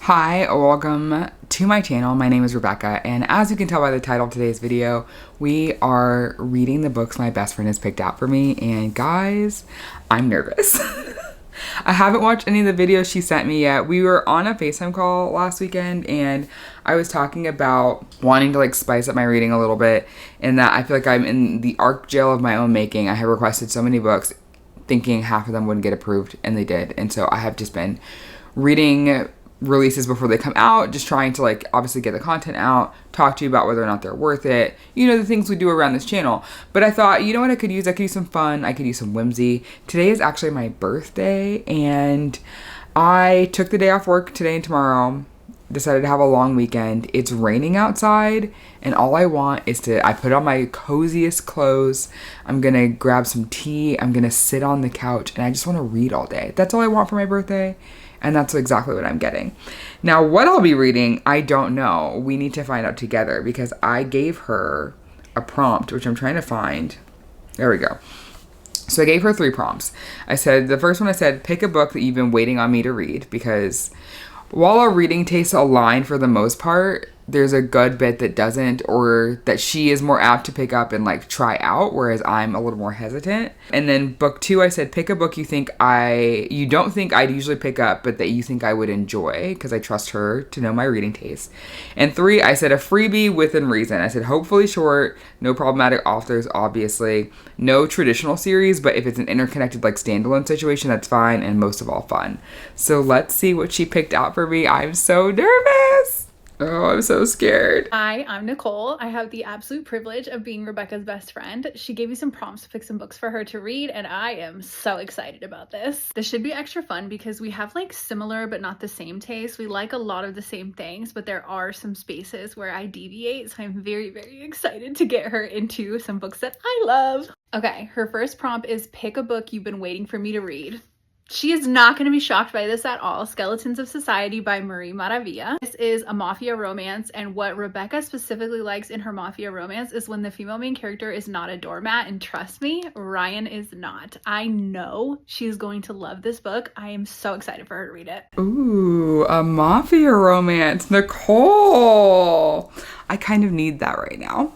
Hi, welcome to my channel. My name is Rebecca, and as you can tell by the title of today's video, we are reading the books my best friend has picked out for me, and guys, I'm nervous. I haven't watched any of the videos she sent me yet. We were on a FaceTime call last weekend, and I was talking about wanting to spice up my reading a little bit, and that I feel like I'm in the ARC jail of my own making. I have requested so many books thinking half of them wouldn't get approved, and they did. And so I have just been reading releases before they come out, just trying to obviously get the content out, talk to you about whether or not they're worth it, the things we do around this channel. But I thought, you know what I could use? I could use some fun, I could use some whimsy. Today is actually my birthday, and I took the day off work today and tomorrow, decided to have a long weekend. It's raining outside, and all I want is I put on my coziest clothes, I'm gonna grab some tea, I'm gonna sit on the couch, and I just want to read all day. That's all I want for my birthday. And that's exactly what I'm getting. Now, what I'll be reading, I don't know. We need to find out together because I gave her a prompt, which I'm trying to find. There we go. So I gave her 3 prompts. The first one I said, pick a book that you've been waiting on me to read, because while our reading tastes align for the most part, there's a good bit that doesn't, or that she is more apt to pick up and try out, whereas I'm a little more hesitant. And then book 2, I said, pick a book you don't think I'd usually pick up, but that you think I would enjoy, because I trust her to know my reading taste. And 3, I said, a freebie within reason. I said, hopefully short, no problematic authors, obviously, no traditional series, but if it's an interconnected standalone situation, that's fine, and most of all fun. So let's see what she picked out for me. I'm so nervous. Oh, I'm so scared. Hi, I'm Nicole. I have the absolute privilege of being Rebecca's best friend. She gave me some prompts to pick some books for her to read, and I am so excited about this. This should be extra fun because we have similar but not the same taste. We like a lot of the same things, but there are some spaces where I deviate, so I'm very, very excited to get her into some books that I love. Okay, her first prompt is pick a book you've been waiting for me to read. She is not going to be shocked by this at all. Skeletons of Society by Marie Maravilla. This is a mafia romance, and what Rebecca specifically likes in her mafia romance is when the female main character is not a doormat, and trust me, Ryan is not. I know she's going to love this book. I am so excited for her to read it. Ooh, a mafia romance. Nicole! I kind of need that right now.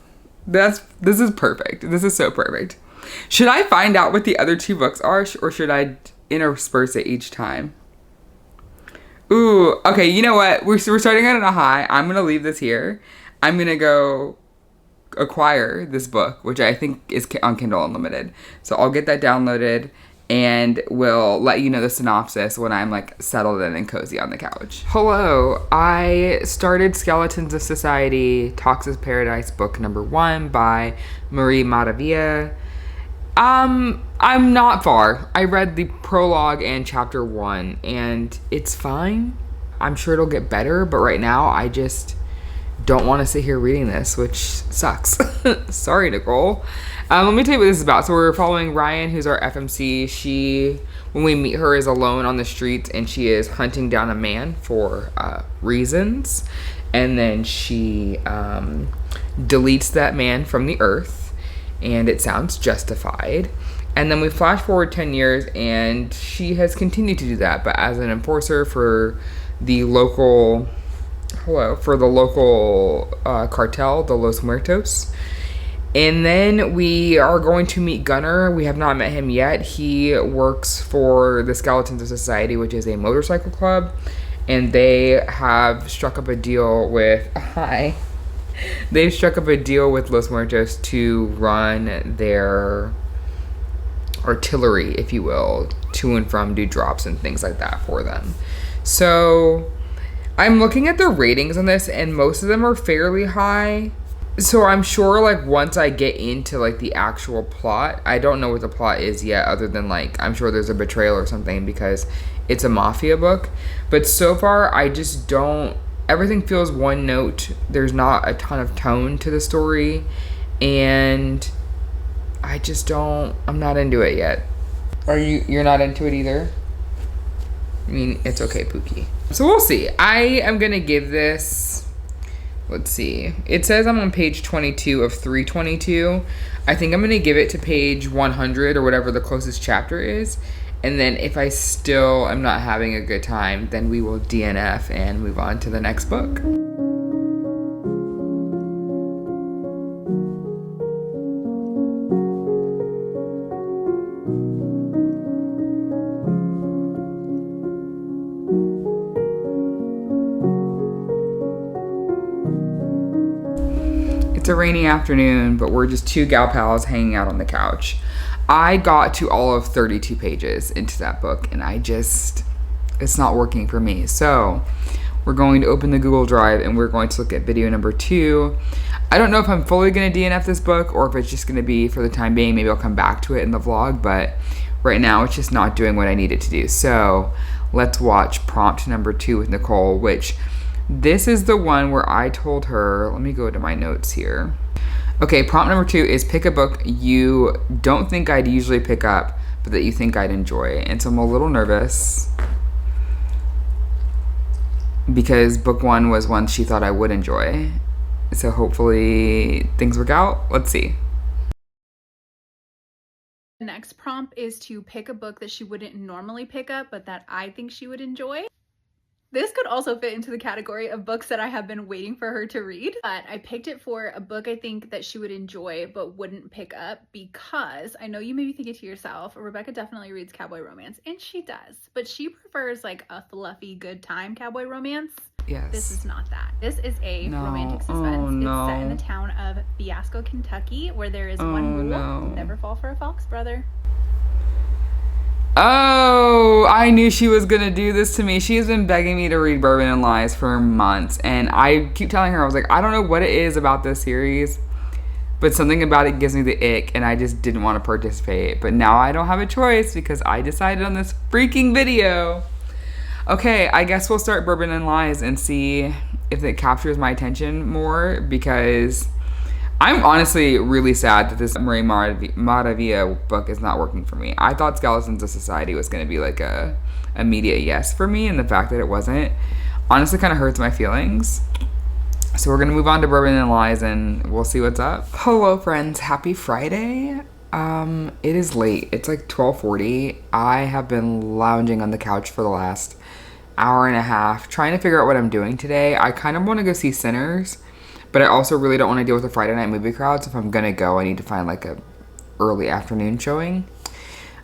This is perfect. This is so perfect. Should I find out what the other 2 books are, or should I intersperse it each time? Ooh, okay, you know what? We're starting out on a high. I'm going to leave this here. I'm going to go acquire this book, which I think is on Kindle Unlimited. So I'll get that downloaded, and we'll let you know the synopsis when I'm settled in and cozy on the couch. Hello, I started Skeletons of Society, Tox's Paradise, book number 1 by Marie Maravilla. I'm not far. I read the prologue and chapter 1, and it's fine. I'm sure it'll get better, but right now I just don't want to sit here reading this, which sucks. Sorry, Nicole. Let me tell you what this is about. So we're following Ryan, who's our FMC. When we meet her, is alone on the streets, and she is hunting down a man for reasons, and then she deletes that man from the earth. And it sounds justified. And then we flash forward 10 years, and she has continued to do that, but as an enforcer for the local cartel, the Los Muertos. And then we are going to meet Gunnar. We have not met him yet. He works for the Skeletons of Society, which is a motorcycle club, and they have struck up a deal with They've struck up a deal with Los Muertos to run their artillery, if you will, to and from, do drops and things like that for them. So I'm looking at the ratings on this, and most of them are fairly high. So I'm sure once I get into the actual plot, I don't know what the plot is yet, other than I'm sure there's a betrayal or something because it's a mafia book. But so far I just don't. Everything feels one note. There's not a ton of tone to the story, and I'm not into it yet. You're not into it either? I mean, it's okay, Pookie. So we'll see. I am gonna give this, let's see. It says I'm on page 22 of 322. I think I'm gonna give it to page 100 or whatever the closest chapter is, And then if I still am not having a good time, then we will DNF and move on to the next book. It's a rainy afternoon, but we're just two gal pals hanging out on the couch. I got to all of 32 pages into that book, and it's not working for me. So we're going to open the Google Drive, and we're going to look at video number 2. I don't know if I'm fully going to DNF this book, or if it's just going to be for the time being. Maybe I'll come back to it in the vlog, but right now it's just not doing what I need it to do. So let's watch prompt number 2 with Nicole, which this is the one where I told her, let me go to my notes here. Okay, prompt number 2 is pick a book you don't think I'd usually pick up, but that you think I'd enjoy. And so I'm a little nervous because book 1 was one she thought I would enjoy. So hopefully things work out. Let's see. The next prompt is to pick a book that she wouldn't normally pick up, but that I think she would enjoy. This could also fit into the category of books that I have been waiting for her to read, but I picked it for a book I think that she would enjoy but wouldn't pick up because I know you may be thinking to yourself, Rebecca definitely reads cowboy romance, and she does, but she prefers like a fluffy, good time cowboy romance. Yes. This is not that. This is a romantic suspense. It's set in the town of Fiasco, Kentucky, where there is one rule: never fall for a fox brother. Oh, I knew she was gonna do this to me. She has been begging me to read Bourbon and Lies for months, and I keep telling her, I was like, I don't know what it is about this series, but something about it gives me the ick, and I just didn't want to participate. But now I don't have a choice because I decided on this freaking video. Okay, I guess we'll start Bourbon and Lies and see if it captures my attention more, because I'm honestly really sad that this Marie Maravilla book is not working for me. I thought Skeletons of Society was going to be like a immediate yes for me, and the fact that it wasn't honestly kind of hurts my feelings. So we're going to move on to Bourbon and Lies, and we'll see what's up. Hello, friends. Happy Friday. It is late. It's like 12:40. I have been lounging on the couch for the last hour and a half, trying to figure out what I'm doing today. I kind of want to go see Sinners, but I also really don't want to deal with the Friday night movie crowd, so if I'm gonna go, I need to find like a early afternoon showing.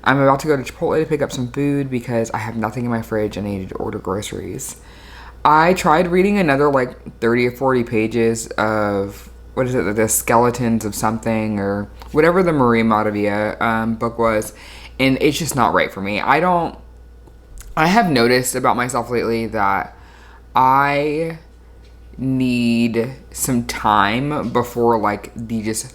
I'm about to go to Chipotle to pick up some food because I have nothing in my fridge and I needed to order groceries. I tried reading another like 30 or 40 pages of, what is it, the Skeletons of something or whatever the Marie Maravilla book was, and it's just not right for me. I have noticed about myself lately that I need some time before like the just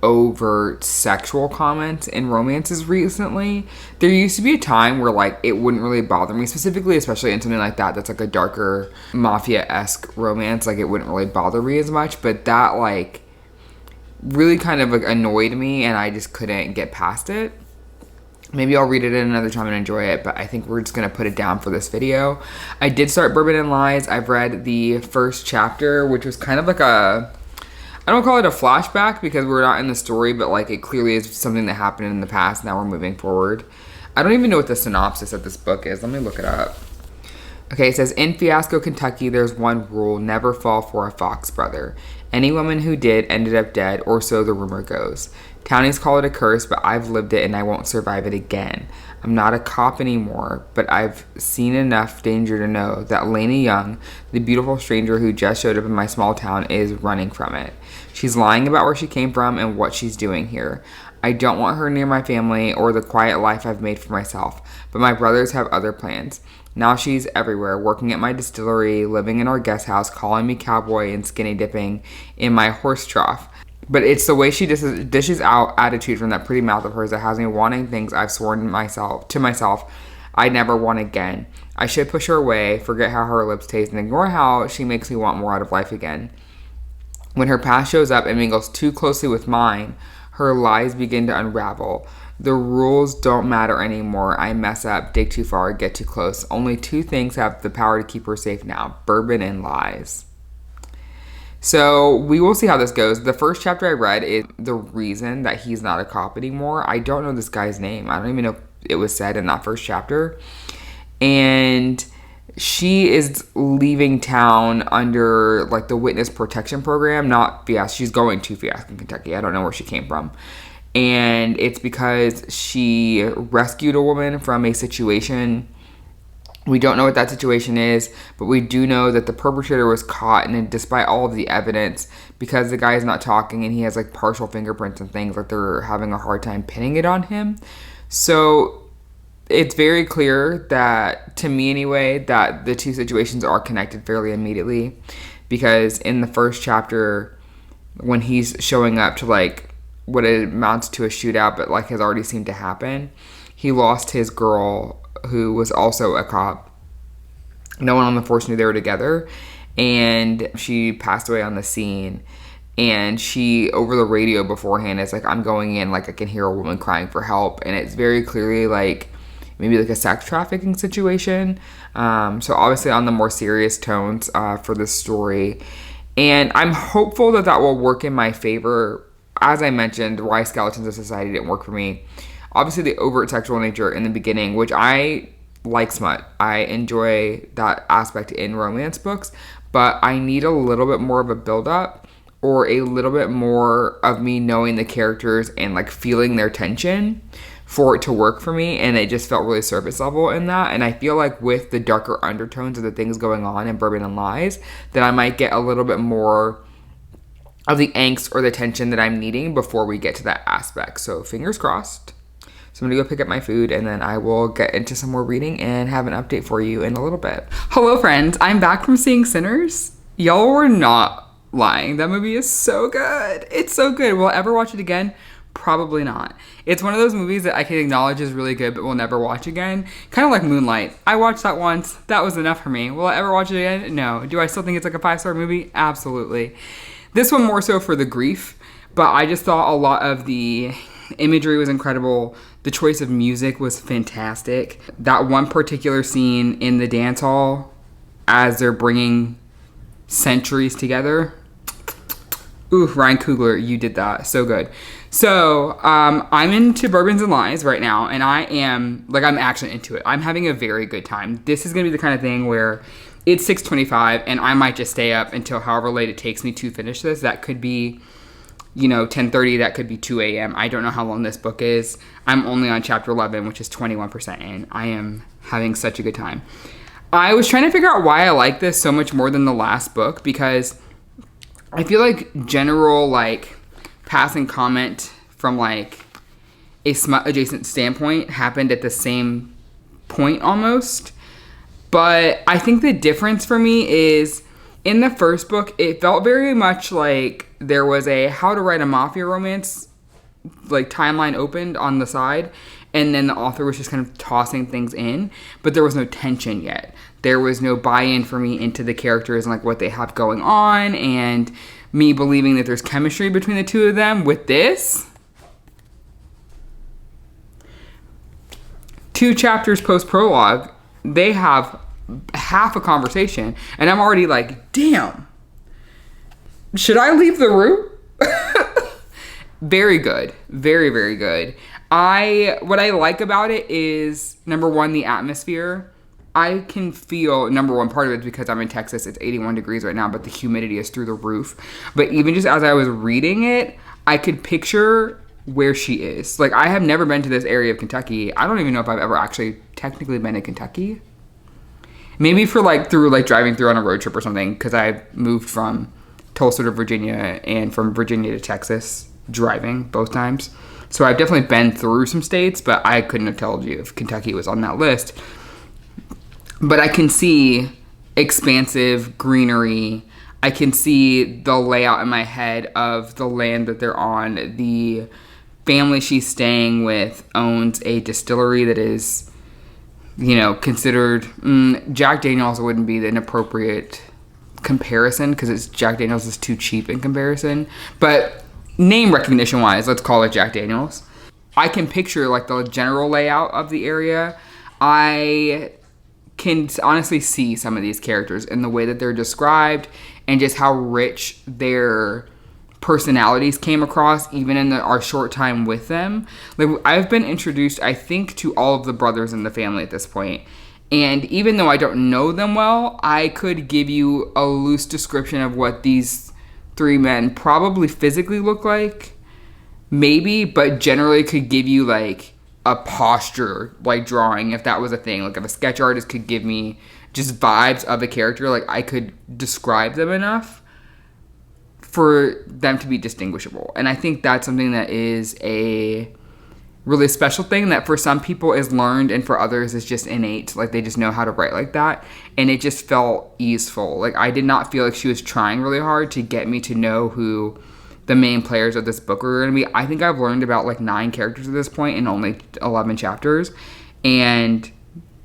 overt sexual comments in romances recently. There used to be a time where like it wouldn't really bother me, specifically, especially in something like that's like a darker mafia-esque romance, like it wouldn't really bother me as much, but that like really kind of like annoyed me and I just couldn't get past it. Maybe I'll read it at another time and enjoy it, but I think we're just going to put it down for this video. I did start Bourbon and Lies. I've read the first chapter, which was kind of like I don't call it a flashback because we're not in the story, but like it clearly is something that happened in the past. Now we're moving forward. I don't even know what the synopsis of this book is. Let me look it up. Okay, it says, in Fiasco, Kentucky, there's one rule: never fall for a fox brother. Any woman who did ended up dead, or so the rumor goes. Townies call it a curse, but I've lived it and I won't survive it again. I'm not a cop anymore, but I've seen enough danger to know that Lainey Young, the beautiful stranger who just showed up in my small town, is running from it. She's lying about where she came from and what she's doing here. I don't want her near my family or the quiet life I've made for myself, but my brothers have other plans. Now she's everywhere, working at my distillery, living in our guest house, calling me cowboy and skinny dipping in my horse trough. But it's the way she dishes out attitude from that pretty mouth of hers that has me wanting things I've sworn to myself I'd never want again. I should push her away, forget how her lips taste, and ignore how she makes me want more out of life again. When her past shows up and mingles too closely with mine, her lies begin to unravel. The rules don't matter anymore. I mess up, dig too far, get too close. Only two things have the power to keep her safe now: bourbon and lies. So we will see how this goes. The first chapter I read is the reason that he's not a cop anymore. I don't know this guy's name. I don't even know it was said in that first chapter. And she is leaving town under like the witness protection program, not Fiasco. She's going to Fiasco, Kentucky. I don't know where she came from. And it's because she rescued a woman from a situation. We don't know what that situation is, but we do know that the perpetrator was caught, and despite all of the evidence, because the guy is not talking and he has like partial fingerprints and things, like they're having a hard time pinning it on him. So it's very clear that, to me anyway, that the two situations are connected fairly immediately, because in the first chapter, when he's showing up to like what it amounts to a shootout, but like has already seemed to happen, he lost his girl who was also a cop. No one on the force knew they were together, and she passed away on the scene. And she, over the radio beforehand, is like, I'm going in, like I can hear a woman crying for help, and it's very clearly like maybe like a sex trafficking situation. So obviously on the more serious tones for this story, and I'm hopeful that that will work in my favor. As I mentioned, why Skeletons of Society didn't work for me. Obviously, the overt sexual nature in the beginning, which I like smut. I enjoy that aspect in romance books, but I need a little bit more of a build-up, or a little bit more of me knowing the characters and like feeling their tension for it to work for me. And it just felt really surface level in that. And I feel like with the darker undertones of the things going on in Bourbon and Lies, that I might get a little bit more of the angst or the tension that I'm needing before we get to that aspect. So fingers crossed. So I'm gonna go pick up my food, and then I will get into some more reading and have an update for you in a little bit. Hello friends, I'm back from seeing Sinners. Y'all were not lying. That movie is so good. It's so good. Will I ever watch it again? Probably not. It's one of those movies that I can acknowledge is really good, but will never watch again. Kind of like Moonlight. I watched that once. That was enough for me. Will I ever watch it again? No. Do I still think it's like a 5-star movie? Absolutely. This one more so for the grief, but I just thought a lot of the imagery was incredible. The choice of music was fantastic. That one particular scene in the dance hall as they're bringing centuries together. Ooh, Ryan Coogler, you did that. So good. So, I'm into Bourbons and Lies right now, and I'm actually into it. I'm having a very good time. This is going to be the kind of thing where it's 6:25, and I might just stay up until however late it takes me to finish this. That could be, 10:30. That could be 2 a.m. I don't know how long this book is. I'm only on chapter 11, which is 21% in. I am having such a good time. I was trying to figure out why I like this so much more than the last book, because I feel like general, like, passing comment from, like, a smut-adjacent standpoint happened at the same point almost. But I think the difference for me is, in the first book, it felt very much like there was a how to write a mafia romance, like, timeline opened on the side, and then the author was just kind of tossing things in, but there was no tension yet. There was no buy-in for me into the characters and, like, what they have going on, and me believing that there's chemistry between the two of them. With this, 2 chapters post-prologue, they have half a conversation, and I'm already like, damn, should I leave the room? Very good. Very, very good. What I like about it is, number one, the atmosphere. I can feel, number one, part of it is because I'm in Texas, it's 81 degrees right now, but the humidity is through the roof. But even just as I was reading it, I could picture where she is. Like, I have never been to this area of Kentucky. I don't even know if I've ever actually technically been to Kentucky. Maybe for, like, driving through on a road trip or something, because I moved from Tulsa to Virginia and from Virginia to Texas driving both times. So I've definitely been through some states, but I couldn't have told you if Kentucky was on that list. But I can see expansive greenery. I can see the layout in my head of the land that they're on. The family she's staying with owns a distillery that is, considered... Jack Daniels wouldn't be an appropriate comparison because Jack Daniels is too cheap in comparison. But name recognition-wise, let's call it Jack Daniels. I can picture, like, the general layout of the area. I can honestly see some of these characters in the way that they're described and just how rich their personalities came across even in our short time with them. Like, I've been introduced, I think, to all of the brothers in the family at this point. And even though I don't know them well, I could give you a loose description of what these three men probably physically look like. Maybe, but generally could give you like a posture, like drawing, if that was a thing. Like if a sketch artist could give me just vibes of a character, like I could describe them enough for them to be distinguishable. And I think that's something that is a really special thing that for some people is learned and for others is just innate. Like they just know how to write like that. And it just felt easeful. Like I did not feel like she was trying really hard to get me to know who the main players of this book were going to be. I think I've learned about like 9 characters at this point in only 11 chapters. And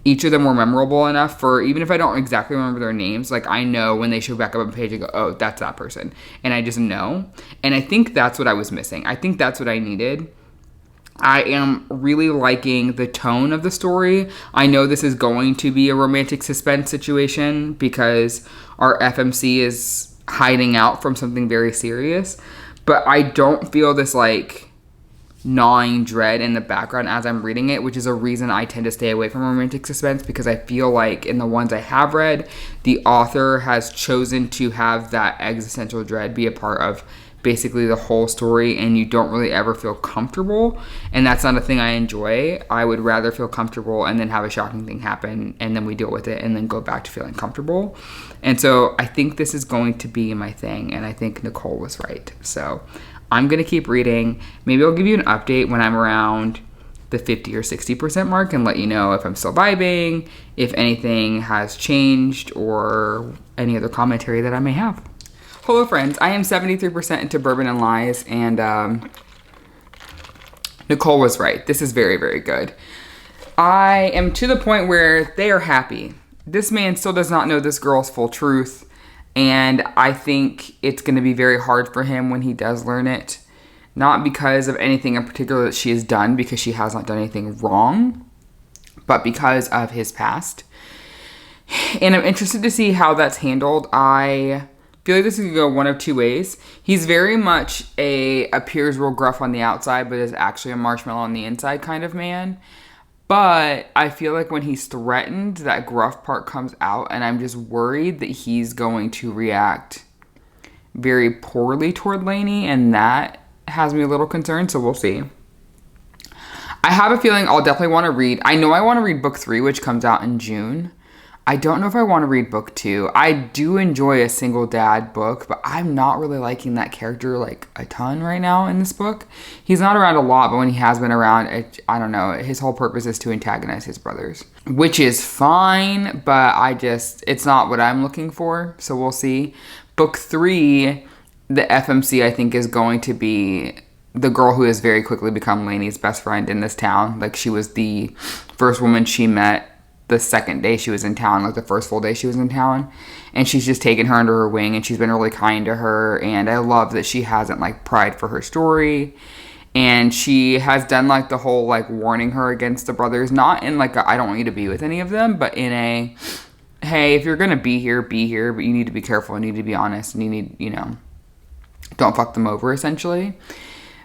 each of them were memorable enough for, even if I don't exactly remember their names, like I know when they show back up on the page, I go, oh, that's that person. And I just know. And I think that's what I was missing. I think that's what I needed. I am really liking the tone of the story. I know this is going to be a romantic suspense situation because our FMC is hiding out from something very serious. But I don't feel this like gnawing dread in the background as I'm reading it, which is a reason I tend to stay away from romantic suspense, because I feel like in the ones I have read, the author has chosen to have that existential dread be a part of basically the whole story, and you don't really ever feel comfortable, and that's not a thing I enjoy. I would rather feel comfortable and then have a shocking thing happen and then we deal with it and then go back to feeling comfortable. And so I think this is going to be my thing, and I think Nicole was right. So I'm going to keep reading. Maybe I'll give you an update when I'm around the 50 or 60% mark and let you know if I'm still vibing, if anything has changed, or any other commentary that I may have. Hello friends, I am 73% into Bourbon and Lies, and Nicole was right. This is very, very good. I am to the point where they are happy. This man still does not know this girl's full truth. And I think it's going to be very hard for him when he does learn it. Not because of anything in particular that she has done, because she has not done anything wrong, but because of his past. And I'm interested to see how that's handled. I feel like this could go one of two ways. He's very much appears real gruff on the outside, but is actually a marshmallow on the inside kind of man. But I feel like when he's threatened, that gruff part comes out, and I'm just worried that he's going to react very poorly toward Lainey, and that has me a little concerned, so we'll see. I have a feeling I'll definitely want to read. I know I want to read book 3, which comes out in June. I don't know if I want to read book 2. I do enjoy a single dad book, but I'm not really liking that character like a ton right now in this book. He's not around a lot, but when he has been around, I don't know, his whole purpose is to antagonize his brothers, which is fine, but it's not what I'm looking for, so we'll see. Book 3, the FMC, I think, is going to be the girl who has very quickly become Lainey's best friend in this town. Like, she was the first woman she met the second day she was in town, like the first full day she was in town, and she's just taken her under her wing, and she's been really kind to her, and I love that she hasn't like pried for her story, and she has done like the whole like warning her against the brothers, not in like I don't want you to be with any of them, but in a, hey, if you're gonna be here, but you need to be careful, you need to be honest, and you need, don't fuck them over, essentially.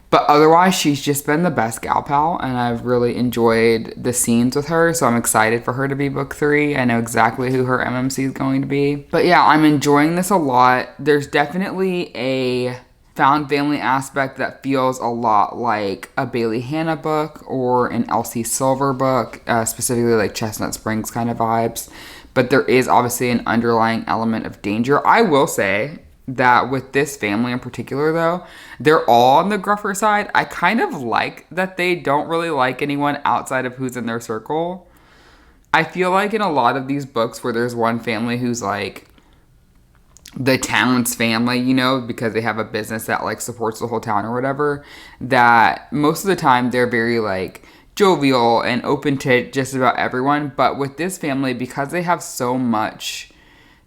But otherwise, she's just been the best gal pal, and I've really enjoyed the scenes with her, so I'm excited for her to be book 3. I know exactly who her MMC is going to be. But yeah, I'm enjoying this a lot. There's definitely a found family aspect that feels a lot like a Bailey Hannah book or an Elsie Silver book, specifically like Chestnut Springs kind of vibes. But there is obviously an underlying element of danger. I will say that with this family in particular, though, they're all on the gruffer side. I kind of like that they don't really like anyone outside of who's in their circle. I feel like in a lot of these books where there's one family who's like the town's family, because they have a business that like supports the whole town or whatever, that most of the time they're very like jovial and open to just about everyone. But with this family, because they have so much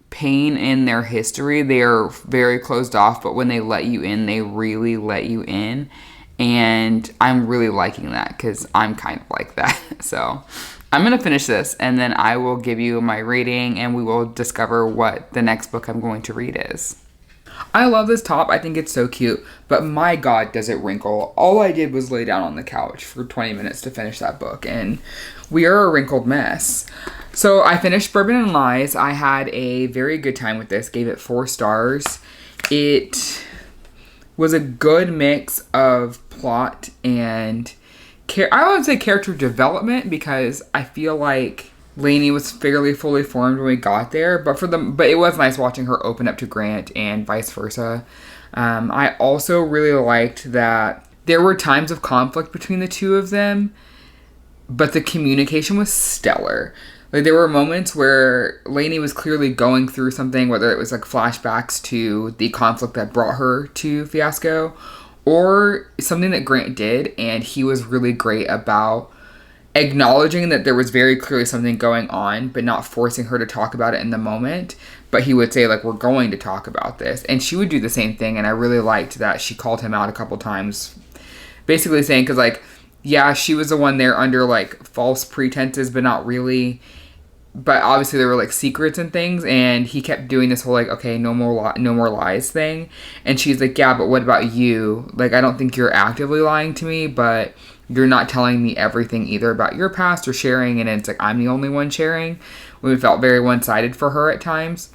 pain in their history, they are very closed off, but when they let you in, they really let you in, and I'm really liking that because I'm kind of like that. So I'm gonna finish this, and then I will give you my rating, and we will discover what the next book I'm going to read is. I love this top. I think it's so cute, but my God, does it wrinkle. All I did was lay down on the couch for 20 minutes to finish that book, and we are a wrinkled mess. So I finished Bourbon and Lies. I had a very good time with this, gave it 4 stars. It was a good mix of plot and I would say character development, because I feel like Lainey was fairly fully formed when we got there, but it was nice watching her open up to Grant and vice versa. I also really liked that there were times of conflict between the two of them, but the communication was stellar. Like, there were moments where Lainey was clearly going through something, whether it was like flashbacks to the conflict that brought her to Fiasco, or something that Grant did, and he was really great about acknowledging that there was very clearly something going on, but not forcing her to talk about it in the moment. But he would say, like, we're going to talk about this. And she would do the same thing, and I really liked that she called him out a couple times. Basically saying, because, like, yeah, she was the one there under, like, false pretenses, but not really. But obviously there were, like, secrets and things, and he kept doing this whole, like, okay, no more lies thing. And she's like, yeah, but what about you? Like, I don't think you're actively lying to me, but you're not telling me everything either about your past or sharing. And it's like, I'm the only one sharing. We felt very one-sided for her at times.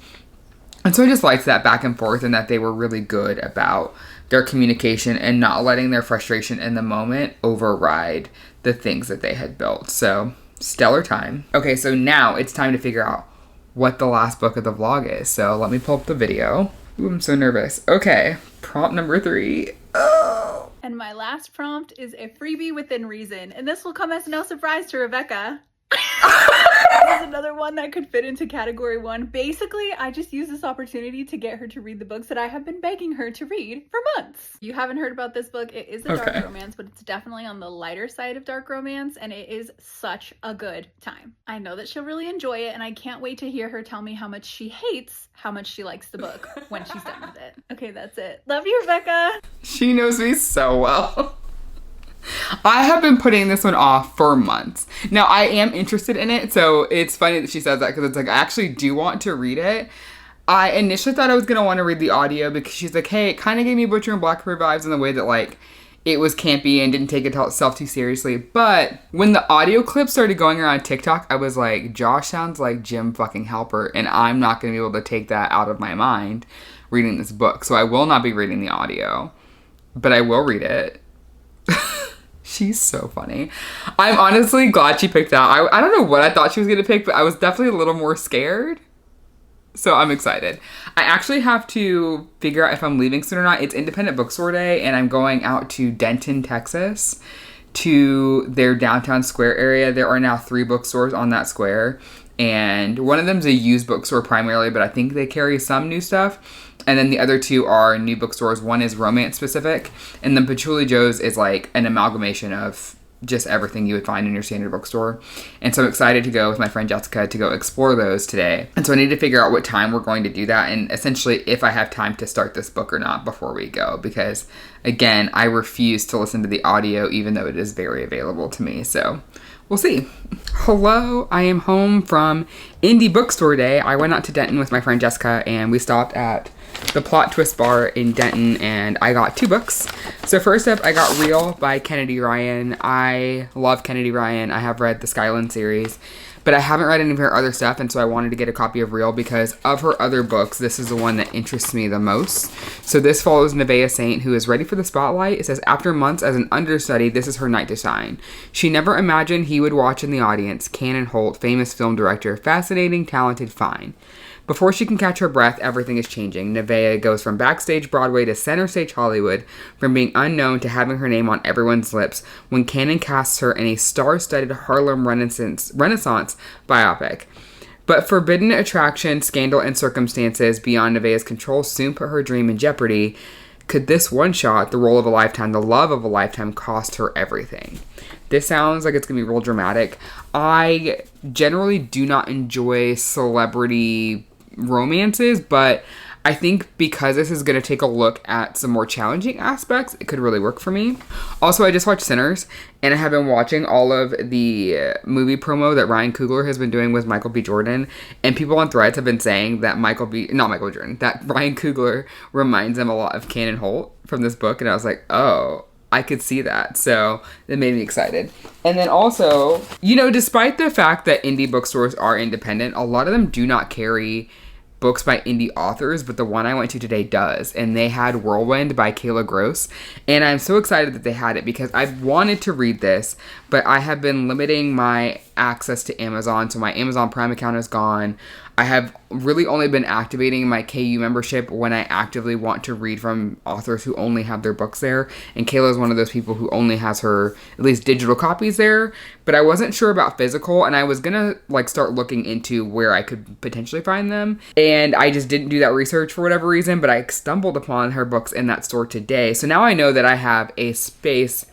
And so I just liked that back and forth, and that they were really good about their communication and not letting their frustration in the moment override the things that they had built. So stellar time. Okay, so now it's time to figure out what the last book of the vlog is. So let me pull up the video. Ooh, I'm so nervous. Okay, prompt number 3. Oh. And my last prompt is a freebie within reason, and this will come as no surprise to Rebecca. This is another one that could fit into category 1. Basically, I just used this opportunity to get her to read the books that I have been begging her to read for months. You haven't heard about this book. It is a dark romance, but it's definitely on the lighter side of dark romance, and it is such a good time. I know that she'll really enjoy it, and I can't wait to hear her tell me how much she hates how much she likes the book when she's done with it. Okay, that's it. Love you, Rebecca. She knows me so well. I have been putting this one off for months. Now, I am interested in it, so it's funny that she says that, because it's like, I actually do want to read it. I initially thought I was going to want to read the audio, because she's like, hey, it kind of gave me Butcher and Blackbird vibes in the way that, like, it was campy and didn't take itself too seriously. But when the audio clips started going around TikTok, I was like, Josh sounds like Jim fucking Halpert, and I'm not going to be able to take that out of my mind reading this book. So I will not be reading the audio, but I will read it. She's so funny. I'm honestly glad she picked that. I don't know what I thought she was going to pick, but I was definitely a little more scared. So I'm excited. I actually have to figure out if I'm leaving soon or not. It's Independent Bookstore Day, and I'm going out to Denton, Texas, to their downtown square area. There are now 3 bookstores on that square, and one of them is a used bookstore primarily, but I think they carry some new stuff. And then the other 2 are new bookstores. One is romance specific, and then Patchouli Joe's is like an amalgamation of just everything you would find in your standard bookstore. And so I'm excited to go with my friend Jessica to go explore those today. And so I need to figure out what time we're going to do that, and essentially if I have time to start this book or not before we go, because again, I refuse to listen to the audio even though it is very available to me. So we'll see. Hello, I am home from Indie Bookstore Day. I went out to Denton with my friend Jessica, and we stopped at the Plot Twist Bar in Denton, and I got 2 books. So first up, I got Real by Kennedy Ryan. I love Kennedy Ryan. I have read the Skyland series, but I haven't read any of her other stuff, and so I wanted to get a copy of Real because of her other books. This is the one that interests me the most. So this follows Nevaeh Saint, who is ready for the spotlight. It says, after months as an understudy, this is her night to shine. She never imagined he would watch in the audience. Cannon Holt, famous film director, fascinating, talented, fine. Before she can catch her breath, everything is changing. Nevaeh goes from backstage Broadway to center stage Hollywood, from being unknown to having her name on everyone's lips, when Cannon casts her in a star-studded Harlem Renaissance biopic. But forbidden attraction, scandal, and circumstances beyond Nevaeh's control soon put her dream in jeopardy. Could this one-shot, the role of a lifetime, the love of a lifetime, cost her everything? This sounds like it's going to be real dramatic. I generally do not enjoy celebrity romances, but I think because this is going to take a look at some more challenging aspects, it could really work for me. Also, I just watched Sinners, and I have been watching all of the movie promo that Ryan Coogler has been doing with Michael B. Jordan, and people on Threads have been saying that that Ryan Coogler reminds them a lot of Cannon Holt from this book, and I was like, oh, I could see that. So it made me excited. And then also, despite the fact that indie bookstores are independent, a lot of them do not carry books by indie authors, but the one I went to today does. And they had Whirlwind by Kayla Gross. And I'm so excited that they had it because I wanted to read this, but I have been limiting my access to Amazon. So my Amazon Prime account is gone. I have really only been activating my KU membership when I actively want to read from authors who only have their books there. And Kayla is one of those people who only has her, at least digital copies there. But I wasn't sure about physical, and I was going to start looking into where I could potentially find them. And I just didn't do that research for whatever reason, but I stumbled upon her books in that store today. So now I know that I have a space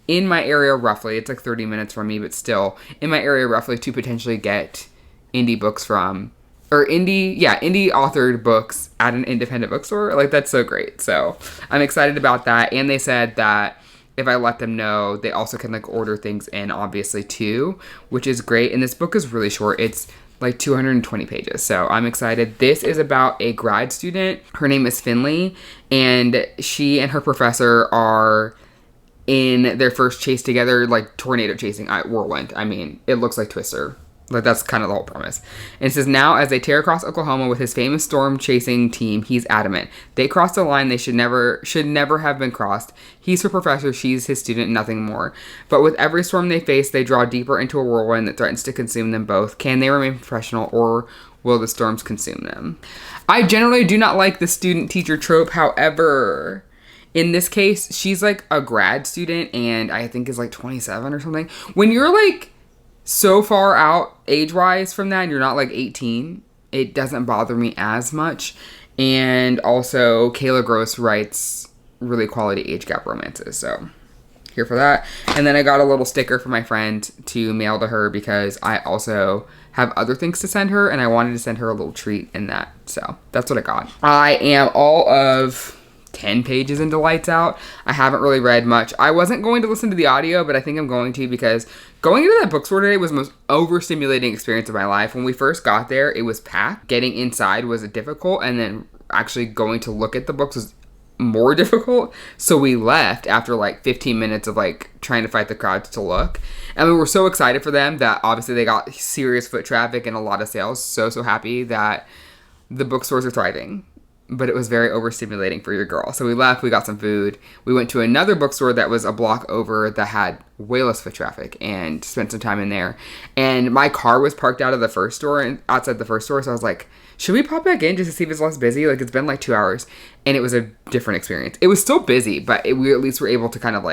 in my area roughly. It's like 30 minutes from me, but still in my area roughly to potentially get indie books from. Or indie authored books at an independent bookstore. That's so great. So I'm excited about that. And they said that if I let them know, they also can order things in, obviously, too, which is great. And this book is really short. It's 220 pages. So I'm excited. This is about a grad student. Her name is Finley, and she and her professor are in their first chase together, tornado chasing Whirlwind. I mean, it looks like Twister. That's kind of the whole premise. And it says, now as they tear across Oklahoma with his famous storm chasing team, he's adamant. They crossed a line they should never have been crossed. He's her professor, she's his student, nothing more. But with every storm they face, they draw deeper into a whirlwind that threatens to consume them both. Can they remain professional, or will the storms consume them? I generally do not like the student-teacher trope. However, in this case, she's a grad student, and I think is 27 or something. When you're so far out age-wise from that, and you're not 18, it doesn't bother me as much. And also, Kayla Gross writes really quality age gap romances, so here for that. And then I got a little sticker for my friend to mail to her because I also have other things to send her, and I wanted to send her a little treat in that. So that's what I got. I am all of 10 pages into Lights Out. I haven't really read much. I wasn't going to listen to the audio, but I think I'm going to because going into that bookstore today was the most overstimulating experience of my life. When we first got there, it was packed. Getting inside was difficult, and then actually going to look at the books was more difficult. So we left after 15 minutes of trying to fight the crowds to look. And we were so excited for them that obviously they got serious foot traffic and a lot of sales. So happy that the bookstores are thriving. But it was very overstimulating for your girl. So we left, we got some food. We went to another bookstore that was a block over that had way less foot traffic and spent some time in there. And my car was parked outside the first store. So I was like, should we pop back in just to see if it's less busy? It's been 2 hours. And it was a different experience. It was still busy, but we at least were able to kind of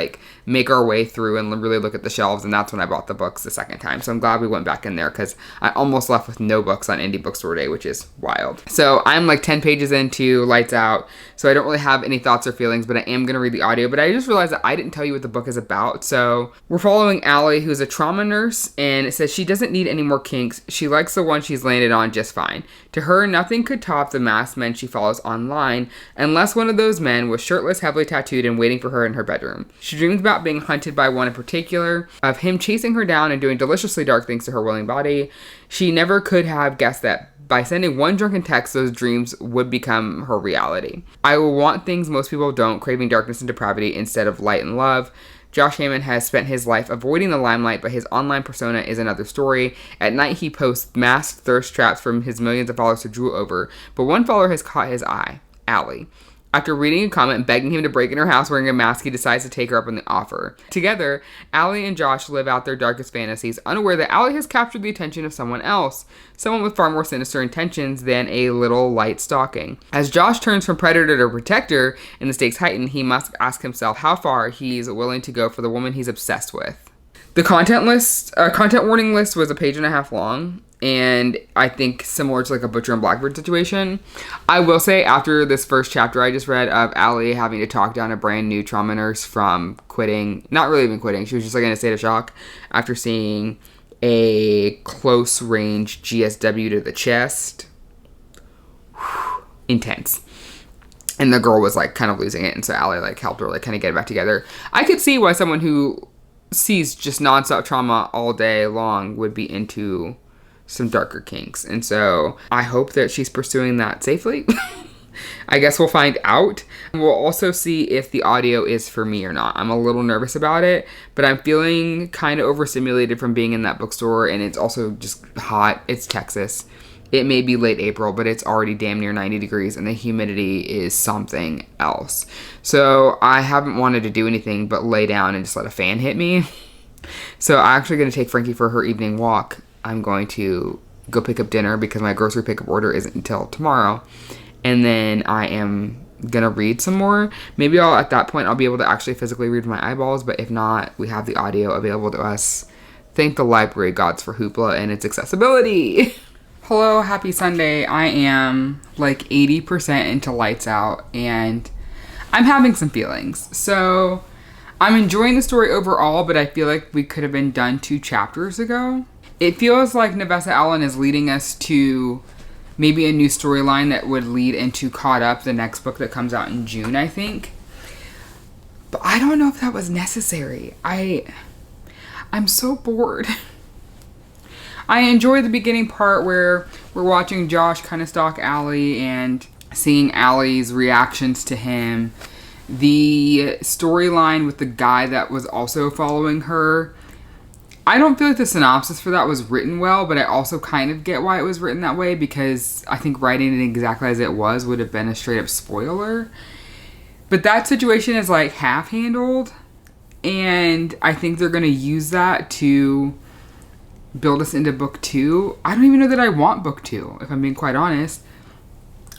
make our way through and really look at the shelves. And that's when I bought the books the second time. So I'm glad we went back in there because I almost left with no books on Indie Bookstore Day, which is wild. So I'm 10 pages into Lights Out. So I don't really have any thoughts or feelings, but I am going to read the audio. But I just realized that I didn't tell you what the book is about. So we're following Allie, who's a trauma nurse. And it says she doesn't need any more kinks. She likes the one she's landed on just fine. To her, nothing could top the masked men she follows online, unless one of those men was shirtless, heavily tattooed, and waiting for her in her bedroom. She dreams about being hunted by one in particular, of him chasing her down and doing deliciously dark things to her willing body. She never could have guessed that by sending one drunken text, those dreams would become her reality. I will want things most people don't, craving darkness and depravity instead of light and love. Josh Hammond has spent his life avoiding the limelight, but his online persona is another story. At night, he posts masked thirst traps from his millions of followers to drool over, but one follower has caught his eye, Allie. After reading a comment begging him to break in her house wearing a mask, he decides to take her up on the offer. Together, Allie and Josh live out their darkest fantasies, unaware that Allie has captured the attention of someone else, someone with far more sinister intentions than a little light stalking. As Josh turns from predator to protector and the stakes heighten, he must ask himself how far he's willing to go for the woman he's obsessed with. The content warning list was a page and a half long, and I think similar to a Butcher and Blackbird situation. I will say, after this first chapter I just read of Allie having to talk down a brand new trauma nurse from quitting, not really even quitting, she was just in a state of shock after seeing a close range GSW to the chest. intense. And the girl was like kind of losing it, and so Allie like helped her like kind of get it back together. I could see why someone who sees just nonstop trauma all day long would be into some darker kinks, and so I hope that she's pursuing that safely. I guess we'll find out. We'll also see if the audio is for me or not. I'm a little nervous about it, but I'm feeling kind of overstimulated from being in that bookstore, and it's also just hot. It's Texas. It may be late April, but it's already damn near 90 degrees, and the humidity is something else. So I haven't wanted to do anything but lay down and just let a fan hit me. So I'm actually going to take Frankie for her evening walk. I'm going to go pick up dinner because my grocery pickup order isn't until tomorrow. And then I am going to read some more. Maybe at that point, I'll be able to actually physically read with my eyeballs. But if not, we have the audio available to us. Thank the library gods for Hoopla and its accessibility. Hello, happy Sunday. I am like 80% into Lights Out, and I'm having some feelings. So I'm enjoying the story overall, but I feel like we could have been done 2 chapters ago. It feels like Navessa Allen is leading us to maybe a new storyline that would lead into Caught Up, the next book that comes out in June, I think. But I don't know if that was necessary. I'm so bored. I enjoy the beginning part where we're watching Josh kind of stalk Allie and seeing Allie's reactions to him. The storyline with the guy that was also following her, I don't feel like the synopsis for that was written well, but I also kind of get why it was written that way, because I think writing it exactly as it was would have been a straight up spoiler. But that situation is like half handled, and I think they're going to use that to build us into book 2. I don't even know that I want book 2, if I'm being quite honest.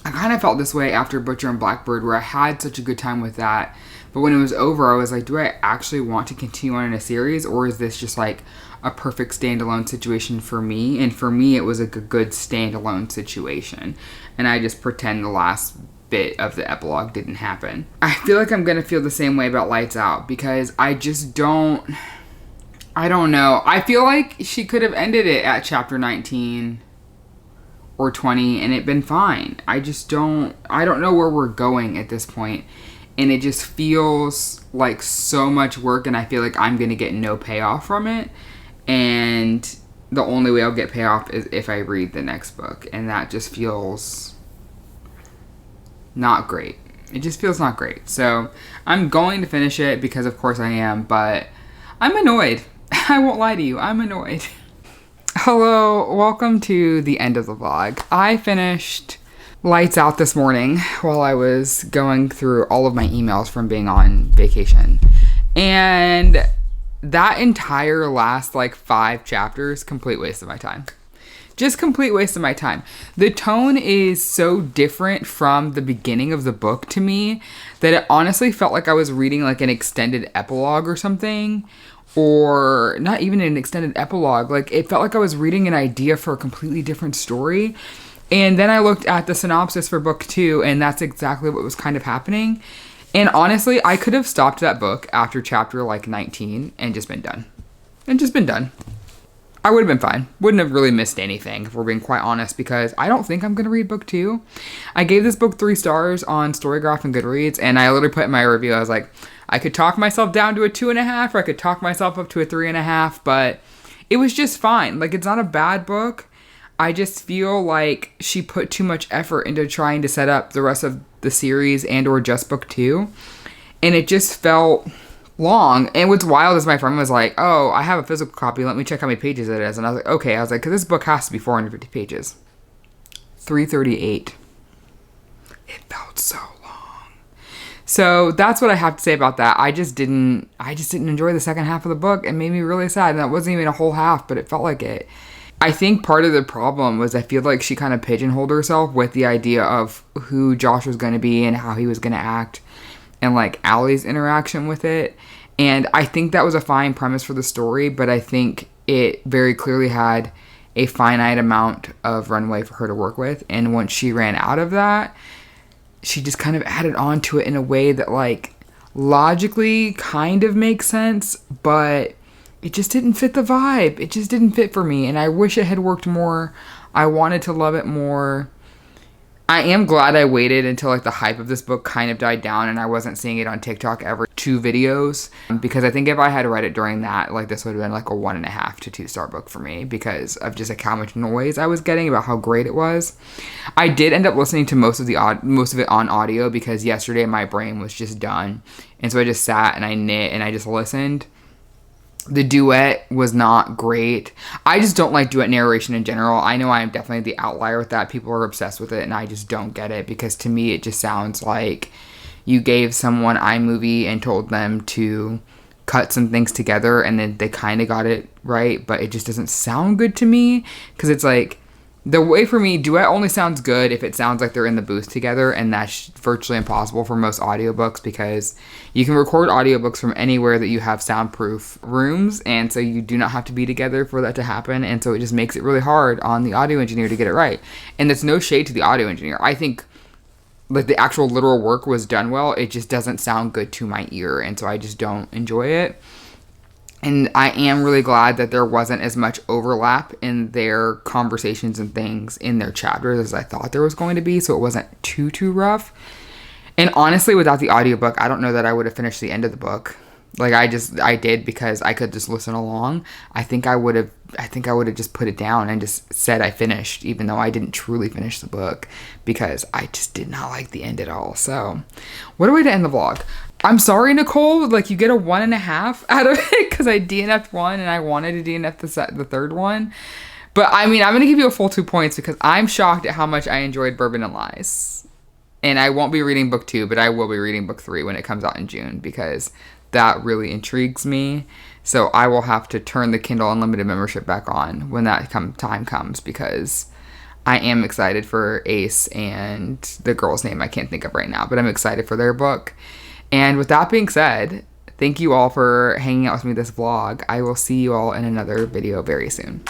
I kind of felt this way after Butcher and Blackbird, where I had such a good time with that. But when it was over, I was like, do I actually want to continue on in a series? Or is this just like a perfect standalone situation for me? And for me, it was a good standalone situation. And I just pretend the last bit of the epilogue didn't happen. I feel like I'm going to feel the same way about Lights Out, because I just don't know. I feel like she could have ended it at chapter 19 or 20 and it been fine. I don't know where we're going at this point. And it just feels like so much work, and I feel like I'm going to get no payoff from it. And the only way I'll get payoff is if I read the next book. And that just feels not great. It just feels not great. So I'm going to finish it because of course I am, but I'm annoyed. I won't lie to you. I'm annoyed. Hello, welcome to the end of the vlog. I finished Lights Out this morning while I was going through all of my emails from being on vacation. And that entire last like 5 chapters, complete waste of my time. Just complete waste of my time. The tone is so different from the beginning of the book to me that it honestly felt like I was reading like an extended epilogue or something. Or not even an extended epilogue. Like, it felt like I was reading an idea for a completely different story. And then I looked at the synopsis for book 2, and that's exactly what was kind of happening. And honestly, I could have stopped that book after chapter like 19 and just been done. I would have been fine. Wouldn't have really missed anything, if we're being quite honest, because I don't think I'm going to read book 2. I gave this book 3 stars on Storygraph and Goodreads, and I literally put in my review, I was like, I could talk myself down to a 2.5, or I could talk myself up to a 3.5, but it was just fine. Like, it's not a bad book. I just feel like she put too much effort into trying to set up the rest of the series and or just book 2. And it just felt long. And what's wild is my friend was like, oh, I have a physical copy. Let me check how many pages it is. And I was like, okay. I was like, because this book has to be 450 pages. 338. It felt so long. So that's what I have to say about that. I just didn't enjoy the second half of the book. It made me really sad. And that wasn't even a whole half, but it felt like it. I think part of the problem was I feel like she kind of pigeonholed herself with the idea of who Josh was going to be and how he was going to act, and like Allie's interaction with it. And I think that was a fine premise for the story, but I think it very clearly had a finite amount of runway for her to work with. And once she ran out of that, she just kind of added on to it in a way that like logically kind of makes sense, but it just didn't fit the vibe. It just didn't fit for me, and I wish it had worked more. I wanted to love it more. I am glad I waited until like the hype of this book kind of died down and I wasn't seeing it on TikTok every 2 videos, because I think if I had read it during that, like this would have been like a 1.5 to 2 star book for me because of just like how much noise I was getting about how great it was. I did end up listening to most of it on audio because yesterday my brain was just done, and so I just sat and I knit and I just listened. The duet was not great. I just don't like duet narration in general. I know I am definitely the outlier with that. People are obsessed with it, and I just don't get it because to me it just sounds like you gave someone iMovie and told them to cut some things together, and then they kind of got it right, but it just doesn't sound good to me because it's like, the way for me, duet only sounds good if it sounds like they're in the booth together, and that's virtually impossible for most audiobooks because you can record audiobooks from anywhere that you have soundproof rooms, and so you do not have to be together for that to happen, and so it just makes it really hard on the audio engineer to get it right. And there's no shade to the audio engineer. I think like the actual literal work was done well, it just doesn't sound good to my ear, and so I just don't enjoy it. And I am really glad that there wasn't as much overlap in their conversations and things in their chapters as I thought there was going to be, so it wasn't too rough. And honestly, without the audiobook, I don't know that I would have finished the end of the book. Like I did because I could just listen along. I think I would have just put it down and just said I finished, even though I didn't truly finish the book because I just did not like the end at all. So, what a way to end the vlog. I'm sorry, Nicole, like you get a 1.5 out of it because I DNF'd one and I wanted to DNF the third one. But I mean, I'm going to give you a full 2 points because I'm shocked at how much I enjoyed Bourbon and Lies. And I won't be reading book 2, but I will be reading book 3 when it comes out in June because that really intrigues me. So I will have to turn the Kindle Unlimited membership back on when that time comes because I am excited for Ace and the girl's name I can't think of right now, but I'm excited for their book. And with that being said, thank you all for hanging out with me this vlog. I will see you all in another video very soon.